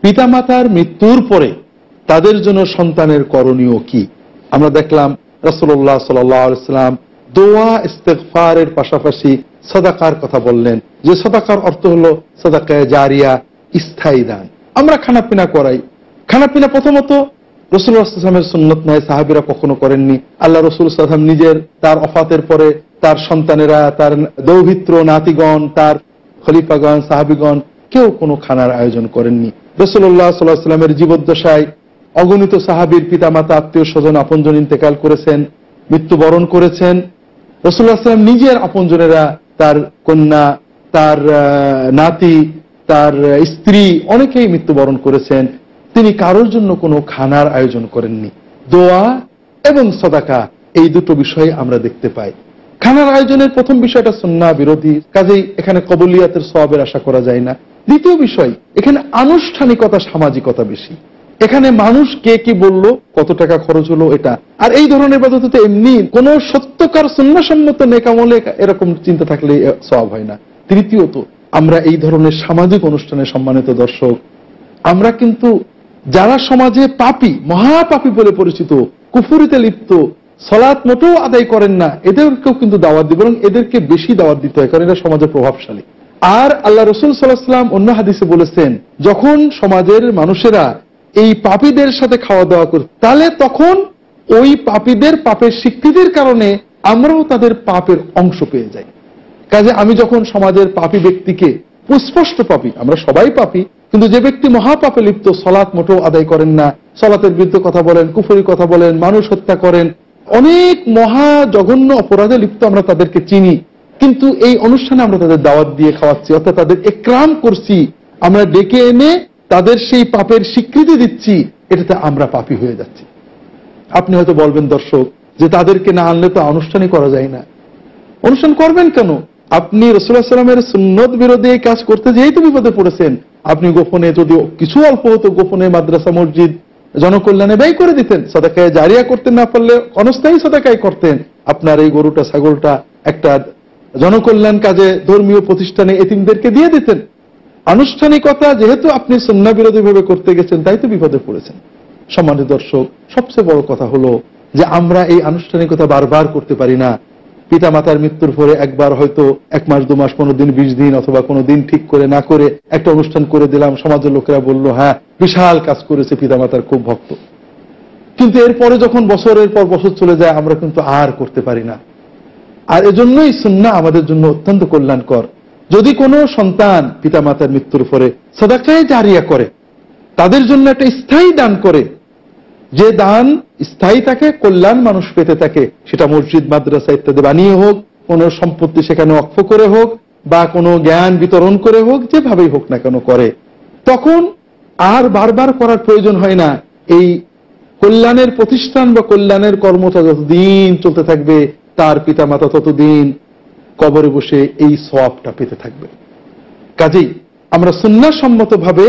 পিতামাতার মৃত্যুর পরে তাদের জন্য সন্তানের করণীয় কি? আমরা দেখলাম রাসূলুল্লাহ সাল্লাল্লাহু আলাইহি ওয়াসাল্লাম দোয়া ইস্তেগফারের পাশাপাশি সাদাকার কথা বললেন, যে সাদাকার অর্থ হলো সাদাকায়ে জারিয়া, স্থায়ী দান। আমরা খানাপিনা করাই, খানাপিনা প্রথমত রাসূলুল্লাহ সাল্লাল্লাহু আলাইহি ওয়াসাল্লামের সুন্নত নয়, সাহাবীরা কখনো করেননি। আল্লাহ রাসূল সাল্লাল্লাহু আলাইহি ওয়াসাল্লাম নিজের তার ওফাতের পরে তার সন্তানেরা, তার দৌহিত্র নাতিগণ, তার খলিফাগণ, সাহাবীগণ কেউ কোনো খানার আয়োজন করেননি। রাসূলুল্লাহ সাল্লাল্লাহু আলাইহি ওয়াসাল্লামের জীবদ্দশায় অগণিত সাহাবীর পিতামাতা, আত্মীয় স্বজন, আপনজন ইন্তেকাল করেছেন, মৃত্যুবরণ করেছেন। রাসূলুল্লাহ সাল্লাল্লাহু আলাইহি ওয়াসাল্লাম নিজের আপনজনেরা, তার কন্যা, তার নাতি, তার স্ত্রী অনেকেই মৃত্যুবরণ করেছেন। তিনি কারোর জন্য কোনো খানার আয়োজন করেননি। দোয়া এবং সাদাকা এই দুটো বিষয় আমরা দেখতে পাই। খানার আয়োজনের প্রথম বিষয়টা সুন্নাহ বিরোধী, কাজেই এখানে কবুলিয়াতের সওয়াবের আশা করা যায় না। দ্বিতীয় বিষয়, এখানে আনুষ্ঠানিকতা, সামাজিকতা বেশি। এখানে মানুষ কে কি বলল, কত টাকা খরচ হলো, এটা। আর এই ধরনের ইবাদতে এমনি কোন সত্যকার সুন্নাহসম্মত নেক আমলে এরকম চিন্তা থাকলে সওয়াব হয় না। তৃতীয়ত, আমরা এই ধরনের সামাজিক অনুষ্ঠানে, সম্মানিত দর্শক, আমরা কিন্তু যারা সমাজে পাপী, মহাপাপী বলে পরিচিত, কুফরিতে লিপ্ত, সালাত মোটেও আদায় করেন না, এদেরকেও কিন্তু দাওয়াত দিব, এবং এদেরকে বেশি দাওয়াত দিতে হয়, কারণ এরা সমাজে প্রভাবশালী। আর আল্লাহ রাসূল সাল্লাল্লাহু আলাইহি ওয়াসাল্লাম অন্য হাদিসে বলেছেন, যখন সমাজের মানুষেরা এই পাপীদের সাথে খাওয়া দাওয়া করে, তাহলে তখন ওই পাপীদের পাপের স্বীকৃতির কারণে আমরাও তাদের পাপের অংশ পেয়ে যাই। কাজে আমি যখন সমাজের পাপী ব্যক্তিকে, স্পষ্ট পাপী, আমরা সবাই পাপী, কিন্তু যে ব্যক্তি মহাপাপে লিপ্ত, সালাত মোটেও আদায় করেন না, সালাতের বিরুদ্ধে কথা বলেন, কুফরি কথা বলেন, মানুষ হত্যা করেন, অনেক মহা জঘন্য অপরাধে লিপ্ত, আমরা তাদেরকে চিনি, কিন্তু এই অনুষ্ঠানে আমরা তাদের দাওয়াত দিয়ে খাওয়াচ্ছি, অর্থাৎ তাদের ইকরাম করছি, আমরা ডেকে এনে তাদের সেই পাপের স্বীকৃতি দিচ্ছি, এটাতে আমরা পাপী হয়ে যাচ্ছি। আপনি হয়তো বলবেন দর্শক, যে তাদেরকে না আনলে তো অনুষ্ঠানই করা যায় না। অনুষ্ঠান করবেন কেন? আপনি রাসূলুল্লাহ সাল্লাল্লাহু আলাইহি ওয়াসাল্লামের সুন্নত বিরোধী কাজ করতে যেই তো বিপদে পড়েছেন। আপনি গোপনে, যদি কিছু অল্প হতো, গোপনে মাদ্রাসা, মসজিদ, জনকল্যাণে ব্যয় করে দিতেন, সাদাকায়ে জারিয়া করতেন, না পারলে অনস্থায়ী সাদাকাই করতেন। আপনার এই গরুটা, ছাগলটা একটা জনকল্যাণ কাজে, ধর্মীয় প্রতিষ্ঠানে এতিমদেরকে দিয়ে দিতেন। আনুষ্ঠানিকতা যেহেতু আপনি সুন্নাহ বিরোধী ভাবে করতে গেছেন, তাই তো বিপদে পড়েছেন। সম্মানিত দর্শক, সবচেয়ে বড় কথা হলো যে আমরা এই আনুষ্ঠানিকতা বারবার করতে পারি না। পিতা মাতার মৃত্যুর পরে একবার হয়তো 1 মাস, 2 মাস, 15 দিন, 20 দিন, অথবা কোনো দিন ঠিক করে না করে একটা অনুষ্ঠান করে দিলাম, সমাজের লোকেরা বলল, হ্যাঁ বিশাল কাজ করেছে, পিতা মাতার খুব ভক্ত। কিন্তু এরপরে যখন বছরের পর বছর চলে যায়, আমরা কিন্তু আর করতে পারি না। আর এজন্যই সুন্নাহ আমাদের জন্য অত্যন্ত কল্যাণকর। যদি কোনো সন্তান পিতা মাতার মৃত্যুর পরে সাদাকায়ে জারিয়া করে, তাদের জন্য একটা স্থায়ী দান করে, যে দান স্থায়ী থাকে, কল্যাণ মানুষ পেতে থাকে, সেটা মসজিদ, মাদ্রাসা ইত্যাদি বানিয়ে হোক, কোনো সম্পত্তি সেখানে ওয়াকফ করে হোক, বা কোনো জ্ঞান বিতরণ করে হোক, যেভাবেই হোক না কেন করে, তখন আর বারবার করার প্রয়োজন হয় না। এই কল্যাণের প্রতিষ্ঠান বা কল্যাণের কর্মটা যতদিন চলতে থাকবে, তার পিতা মাতা ততদিন কবরে বসে এই সওয়াবটা পেতে থাকবে। কাজেই আমরা সুন্নাহ সম্মতভাবে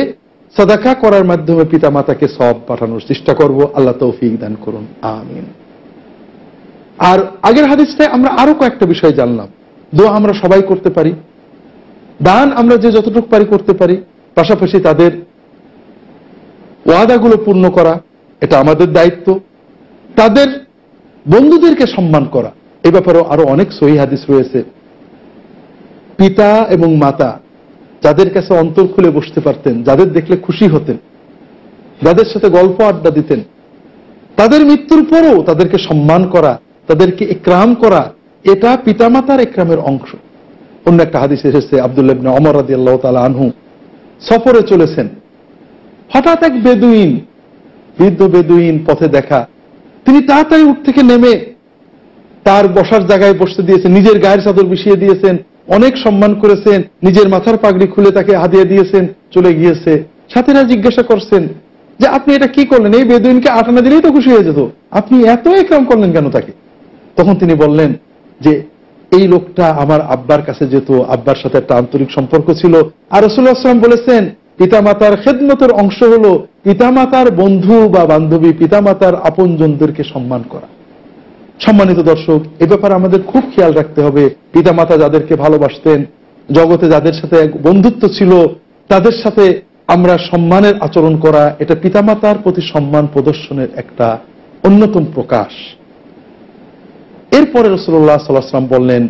সাদাকা করার মাধ্যমে পিতা মাতাকে সওয়াব পাঠানোর চেষ্টা করব। আল্লাহ তৌফিক দান করুন, আমিন। আর আগের হাদিসটায় আমরা আরো কয়েকটা বিষয় জানলাম। দোয়া আমরা সবাই করতে পারি, দান আমরা যে যতটুকু পারি করতে পারি, পাশাপাশি তাদের ওয়াদাগুলো পূর্ণ করা, এটা আমাদের দায়িত্ব। তাদের বন্ধুদেরকে সম্মান করা, এই ব্যাপারেও আরো অনেক সহিহ হাদিস রয়েছে। পিতা এবং মাতা যাদের কাছে অন্তর খুলে বসতে পারতেন, যাদের দেখলে খুশি হতেন, যাদের সাথে গল্প আড্ডা দিতেন, তাদের মৃত্যুর পরও তাদেরকে সম্মান করা, তাদেরকে ইকরাম করা, এটা পিতামাতার ইকরামের অংশ। অন্য একটা হাদিস এসেছে, আব্দুল্লাহ ইবনে ওমর রাদিয়াল্লাহু তাআলা আনহু সফরে চলেছেন, হঠাৎ এক বেদুইন, বৃদ্ধ বেদুইন পথে দেখা, তিনি তাড়াতাড়ি উঠ থেকে নেমে তার বসার জায়গায় বসতে দিয়েছেন, নিজের গায়ের চাদর বিছিয়ে দিয়েছেন, অনেক সম্মান করেছেন, নিজের মাথার পাগড়ি খুলে তাকে হাদিয়া দিয়েছেন, চলে গিয়েছে। সাথীরা জিজ্ঞাসা করছেন যে আপনি এটা কি করলেন? এই বেদুইনকে আটানা দিলেই তো খুশি হয়ে যেত, আপনি এত ইকরাম করলেন কেন তাকে? তখন তিনি বললেন যে এই লোকটা আমার আব্বার কাছে যেত, আব্বার সাথে একটা আন্তরিক সম্পর্ক ছিল। আর রাসূলুল্লাহ সাল্লাল্লাহু আলাইহি ওয়াসাল্লাম বলেছেন, পিতামাতার খেদমতের অংশ হলো পিতামাতার বন্ধু বা বান্ধবী, পিতামাতার আপনজনদেরকে সম্মান করা। সম্মানিত দর্শক, এ ব্যাপারে আমাদের খুব খেয়াল রাখতে হবে। পিতামাতা যাদেরকে ভালোবাসতেন, জগতে যাদের সাথে এক বন্ধুত্ব ছিল, তাদের সাথে আমরা সম্মানের আচরণ করা, এটা পিতামাতার প্রতি সম্মান প্রদর্শনের একটা অন্যতম প্রকাশ। এরপরে রাসূলুল্লাহ সাল্লাল্লাহু আলাইহি ওয়াসাল্লাম বললেন,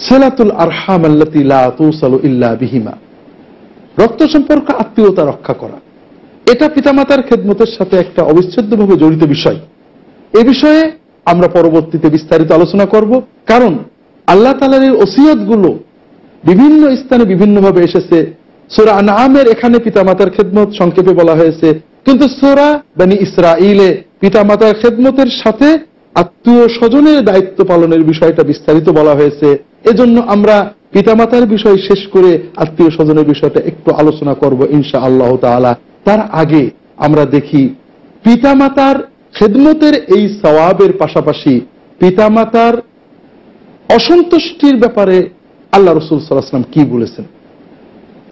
সিলাতুল আরহাম আল্লাতী লা তুসালু ইল্লা বিহিমা, রক্ত সম্পর্ক আত্মীয়তা রক্ষা করা, এটা পিতামাতার খেদমতের সাথে একটা অবিচ্ছেদ্যভাবে জড়িত বিষয়। এ বিষয়ে আমরা পরবর্তীতে বিস্তারিত আলোচনা করব, কারণ আল্লাহ তাআলার এই ওসিয়তগুলো বিভিন্ন স্থানে বিভিন্নভাবে এসেছে। সূরা আনআমের এখানে পিতামাতার খেদমত সংক্ষেপে বলা হয়েছে, কিন্তু সূরা বনী ইসরাঈলে পিতামাতার খেদমতের সাথে আত্মীয় স্বজনের দায়িত্ব পালনের বিষয়টা বিস্তারিত বলা হয়েছে। এজন্য আমরা পিতামাতার বিষয় শেষ করে আত্মীয় স্বজনের বিষয়টা একটু আলোচনা করব ইনশাআল্লাহ তাআলা। তার আগে আমরা দেখি পিতামাতার খেদমতের এই সওয়াবের পাশাপাশি পিতামাতার অসন্তুষ্টির ব্যাপারে আল্লাহ রাসূল সাল্লাল্লাহু আলাইহি ওয়াসাল্লাম কি বলেছেন।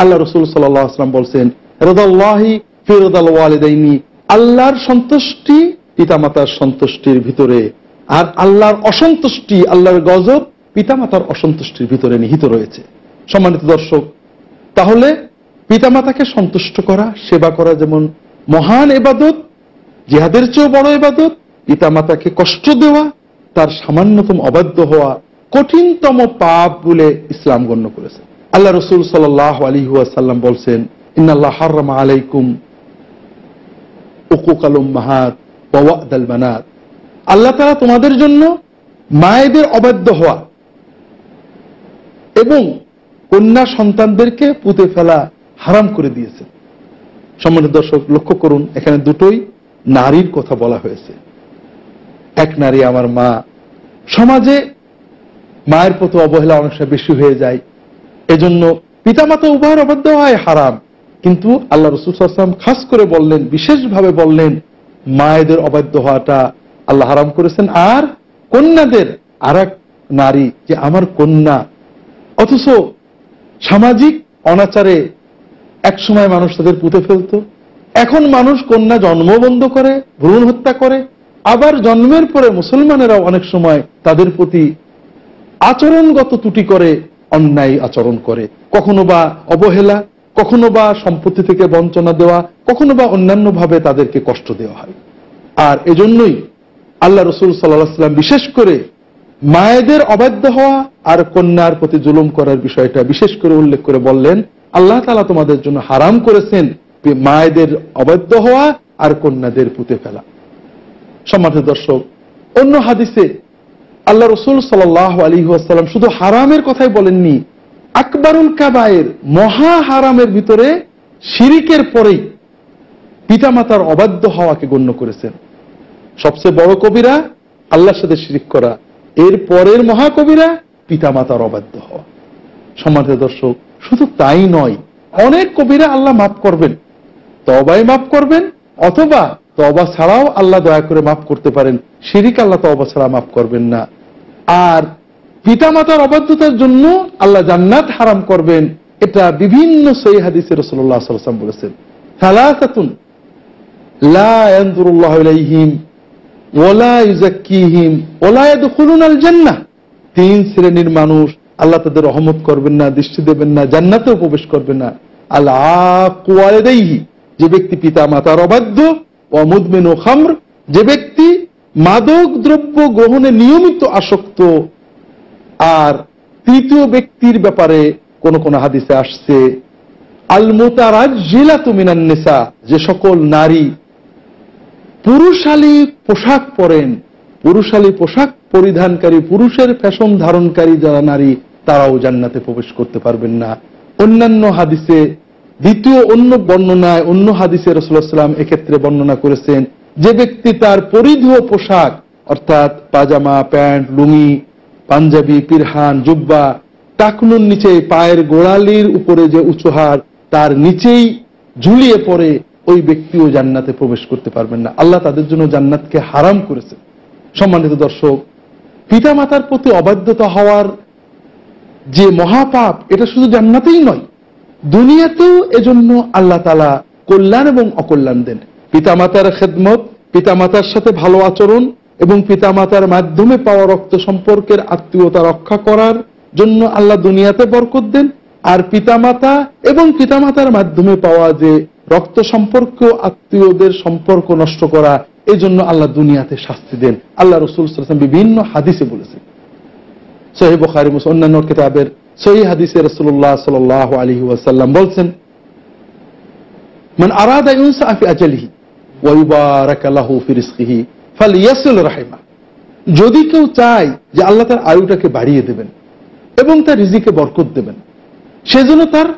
আল্লাহ রাসূল সাল্লাল্লাহু আলাইহি ওয়াসাল্লাম বলছেন, রাদাল্লাহি ফি রাদাল ওয়ালিদাইনি, আল্লাহর সন্তুষ্টি পিতামাতার সন্তুষ্টির ভিতরে, আর আল্লাহর অসন্তুষ্টি, আল্লাহর গজব পিতামাতার অসন্তুষ্টির ভিতরে নিহিত রয়েছে। সম্মানিত দর্শক, তাহলে পিতামাতাকে সন্তুষ্ট করা, সেবা করা যেমন মহান ইবাদত, জিহাদের চেয়েও বড় ইবাদত, পিতামাতাকে কষ্ট দেওয়া, তার সামান্যতম অবাধ্য হওয়া কঠিনতম পাপ বলে ইসলাম গণ্য করেছে। আল্লাহ রাসূল সাল্লাল্লাহু আলাইহি ওয়াসাল্লাম বলছেন, ইন্নাল্লাহ হারামা আলাইকুম উকুকাল উম্মাহাত ওয়া ওয়াদাল বানাত, আল্লাহ তাআলা তোমাদের জন্য মায়েদের অবাধ্য হওয়া এবং কন্যা সন্তানদেরকে পুঁতে ফেলা হারাম করে দিয়েছেন। সম্মানিত দর্শক, লক্ষ্য করুন, এখানে দুটোই নারীর কথা বলা হয়েছে। এক নারী আমার মা। সমাজে মায়ের প্রতি অবহেলা অনেক সময় বেশি হয়ে যায়, এজন্য পিতামাতা উভয়ের অবাধ্য হয় হারাম। কিন্তু আল্লাহ রাসূল সাল্লাল্লাহু আলাইহি ওয়াসাল্লাম খাস করে বললেন, বিশেষভাবে বললেন, মায়েদের অবাধ্য হওয়াটা আল্লাহ হারাম করেছেন। আর কন্যাদের, আর এক নারী যে আমার কন্যা, অথচ সামাজিক অনাচারে একসময় মানুষ তাদের পুঁতে ফেলত, এখন মানুষ কন্যা জন্ম বন্ধ করে, ভ্রূণ হত্যা করে, আবার জন্মের পরে মুসলমানেরাও অনেক সময় তাদের প্রতি আচরণগত ত্রুটি করে, অন্যায় আচরণ করে, কখনো বা অবহেলা, কখনো বা সম্পত্তি থেকে বঞ্চনা দেওয়া, কখনো বা অন্যান্য ভাবে তাদেরকে কষ্ট দেওয়া হয়। আর এজন্যই আল্লাহ রাসূল সাল্লাল্লাহু আলাইহি ওয়াসাল্লাম বিশেষ করে মায়েদের অবাধ্য হওয়া আর কন্যার প্রতি জুলুম করার বিষয়টা বিশেষ করে উল্লেখ করে বললেন, আল্লাহ তাআলা তোমাদের জন্য হারাম করেছেন মায়েদের অবাধ্য হওয়া আর কন্যাদের পুঁতে ফেলা। সম্মানিত দর্শক, অন্য হাদিসে আল্লাহ রাসূল সাল্লাল্লাহু আলাইহি ওয়াসাল্লাম শুধু হারামের কথাই বলেননি, আকবারুল কাবায়ের, মহা হারামের ভিতরে শিরিকের পরেই পিতামাতার অবাধ্য হওয়াকে গণ্য করেছেন। সবচেয়ে বড় কবিরা আল্লাহর সাথে শিরিক করা, এর পরের মহাকবিরা পিতামাতার অবাধ্য হওয়া। সম্মানিত দর্শক, শুধু তাই নয়, অনেক কবিরা আল্লাহ মাফ করবেন, তওবায় মাফ করবেন, অথবা তওবা ছাড়াও আল্লাহ দয়া করে মাফ করতে পারেন। শিরিক আল্লাহ তওবা ছাড়া মাফ করবেন না। আর পিতামাতার অবাধ্যতার জন্য আল্লাহ জান্নাত হারাম করবেন, এটা বিভিন্ন সহিহ হাদিসে রাসূলুল্লাহ সাল্লাল্লাহু আলাইহি ওয়াসাল্লাম বলেছেন। সালাসাতুন লা ইয়ানজুরুল্লাহু ইলাইহিম ওয়া লা ইউযাক্কিহিম ওয়া লা ইয়াদখুলুনাল জান্নাহ, তিন শ্রেণীর মানুষ আল্লাহ তাদের রহমত করবেন না, দৃষ্টি দেবেন না, জান্নাতেও প্রবেশ করবেন না। আল আaqu ওয়ালিদাইহি, যে ব্যক্তি পিতা মাতার অবাধ্য, ওয়া মুদমিনু খামর, যে ব্যক্তি মাদক দ্রব্য গ্রহণে নিয়মিত আসক্ত। আর তৃতীয় ব্যক্তির ব্যাপারে কোন কোন হাদিসে আসছে আল মুতারাজ্জিলাতু মিনান নিসা, যে সকল নারী পুরুষালী পোশাক পরেন, পুরুষালী পোশাক পরিধানকারী, পুরুষের ফ্যাশন ধারণকারী যারা নারী, তারাও জান্নাতে প্রবেশ করতে পারবেন না। অন্যান্য হাদিসে, দ্বিতীয় অন্য বর্ণনায়, অন্য হাদিসে রাসূলুল্লাহ সাল্লাল্লাহু আলাইহি ওয়াসাল্লাম এক্ষেত্রে বর্ণনা করেছেন, যে ব্যক্তি তার পরিধেয় পোশাক অর্থাৎ পাজামা, প্যান্ট, লুঙ্গি, পাঞ্জাবি, পিরহান, জুব্বা, টাকনুর নিচে পায়ের গোড়ালির উপরে যে উঁচু হাড় তার নিচেই ঝুলিয়ে পড়ে, ওই ব্যক্তিও জান্নাতে প্রবেশ করতে পারবেন না। আল্লাহ তাদের জন্য জান্নাতকে হারাম করেছেন। সম্মানিত দর্শক, পিতামাতার প্রতি অবাধ্যতা হওয়ার যে মহাপাপ, এটা শুধু জান্নাতেই নয়, দুনিয়াতেও এজন্য আল্লাহ তাআলা কল্যাণ এবং অকল্যাণ দেন। পিতামাতার খেদমত, পিতামাতার সাথে ভালো আচরণ এবং পিতামাতার মাধ্যমে পাওয়া রক্ত সম্পর্কের আত্মীয়তা রক্ষা করার জন্য আল্লাহ দুনিয়াতে বরকত দেন। আর পিতামাতা এবং পিতামাতার মাধ্যমে পাওয়া যে রক্ত সম্পর্ক, আত্মীয়দের সম্পর্ক নষ্ট করা, এই জন্য আল্লাহ দুনিয়াতে শাস্তি দেন। আল্লাহ রাসূল সাল্লাল্লাহু আলাইহি ওয়াসাল্লাম বিভিন্ন হাদিসে বলেছেন। সহিহ বুখারী, মুসলিম, অন্যান্য কিতাবের সহিহ হাদিসে রাসূলুল্লাহ সাল্লাল্লাহু আলাইহি ওয়াসাল্লাম বলছেন, মান আরাদা ইউনসা ফি আজালিহি ওয়া ইউবারাকা লাহু ফি রিজকিহি ফালইয়াসিল রাহিমা। যদি কেউ চায় যে আল্লাহ তার আয়ুটাকে বাড়িয়ে দেবেন এবং তার রিজিকে বরকত দেবেন, সেজন্য তার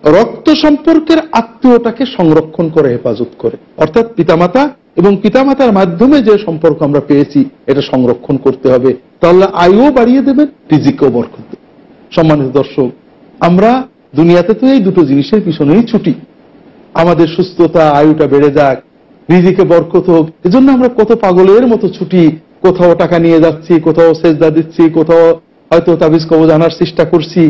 রক্ত সম্পর্কের আত্মীয়টাকে সংরক্ষণ করে, হেফাজত করে, অর্থাৎ পিতামাতা এবং পিতামাতার মাধ্যমে যে সম্পর্ক আমরা পেয়েছি এটা সংরক্ষণ করতে হবে। তাহলে আয়ুও বাড়িয়ে দেবেন, রিজিকেও বরকত দেবেন। সম্মানিত দর্শক, আমরা দুনিয়াতে তো এই দুটো জিনিসের পিছনেই ছুটি। আমাদের সুস্থতা, আয়ুটা বেড়ে যাক, রিজিকে বরকত হোক, এজন্য আমরা কত পাগলের মতো ছুটি। কোথাও টাকা নিয়ে যাচ্ছি, কোথাও সেজদা দিচ্ছি, কোথাও হয়তো তাবিজ কবজ আনার চেষ্টা করছি।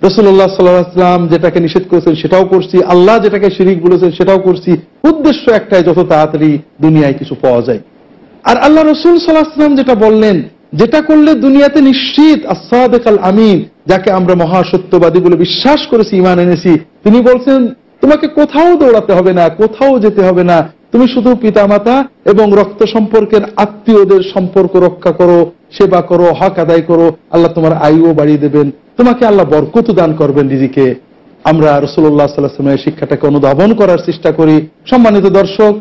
রাসূলুল্লাহ সাল্লাল্লাহু আলাইহি ওয়াসাল্লাম যেটাকে নিষেধ করেছেন সেটাও করছি, আল্লাহ যেটাকে শিরিক বলেছেন সেটাও করছি। উদ্দেশ্য একটাই, যত তাড়াতাড়ি দুনিয়ায় কিছু পাওয়া যায়। আর আল্লাহ রাসূল সাল্লাল্লাহু আলাইহি ওয়াসাল্লাম যেটা বললেন, যেটা করলে দুনিয়াতে নিশ্চিত আস-সাদিক আল আমিন, যাকে আমরা মহাসত্যবাদী বলে বিশ্বাস করেছি, ঈমান এনেছি, তিনি বলছেন তোমাকে কোথাও দৌড়াতে হবে না, কোথাও যেতে হবে না, তুমি শুধু পিতামাতা এবং রক্ত সম্পর্কের আত্মীয়দের সম্পর্ক রক্ষা করো, সেবা করো, হক আদায় করো, আল্লাহ তোমার আয়ুও বাড়িয়ে দেবেন, তোমাকে আল্লাহ বরকত দান করবেন রিজিকে। আমরা রাসূলুল্লাহ সাল্লাল্লাহু আলাইহি ওয়াসাল্লামের শিক্ষাটাকে অনুধাবন করার চেষ্টা করি। সম্মানিত দর্শক,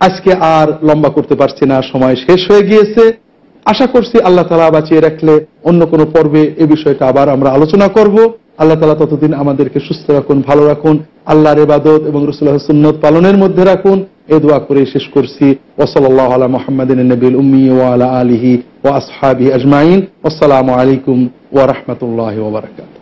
আজকে আর লম্বা করতে পারছি না, সময় শেষ হয়ে গিয়েছে। আশা করছি আল্লাহ তাআলা বাঁচিয়ে রাখলে অন্য কোনো পর্বে এই বিষয়টা আবার আমরা আলোচনা করব। আল্লাহ তাআলা ততদিন আমাদেরকে সুস্থ রাখুন, ভালো রাখুন, আল্লাহর ইবাদত এবং রাসূলুল্লাহর সুন্নাত পালনের মধ্যে রাখুন। এই দোয়া করে শেষ করছি। ওয়া সাল্লাল্লাহু আলা মুহাম্মাদিন নবিয়্যিল উম্মি ওয়া আলা আলিহি ওয়া আসহাবিহি আজমাইন। আসসালামু আলাইকুম ওয়া রাহমাতুল্লাহি ওয়া বারাকাতুহু।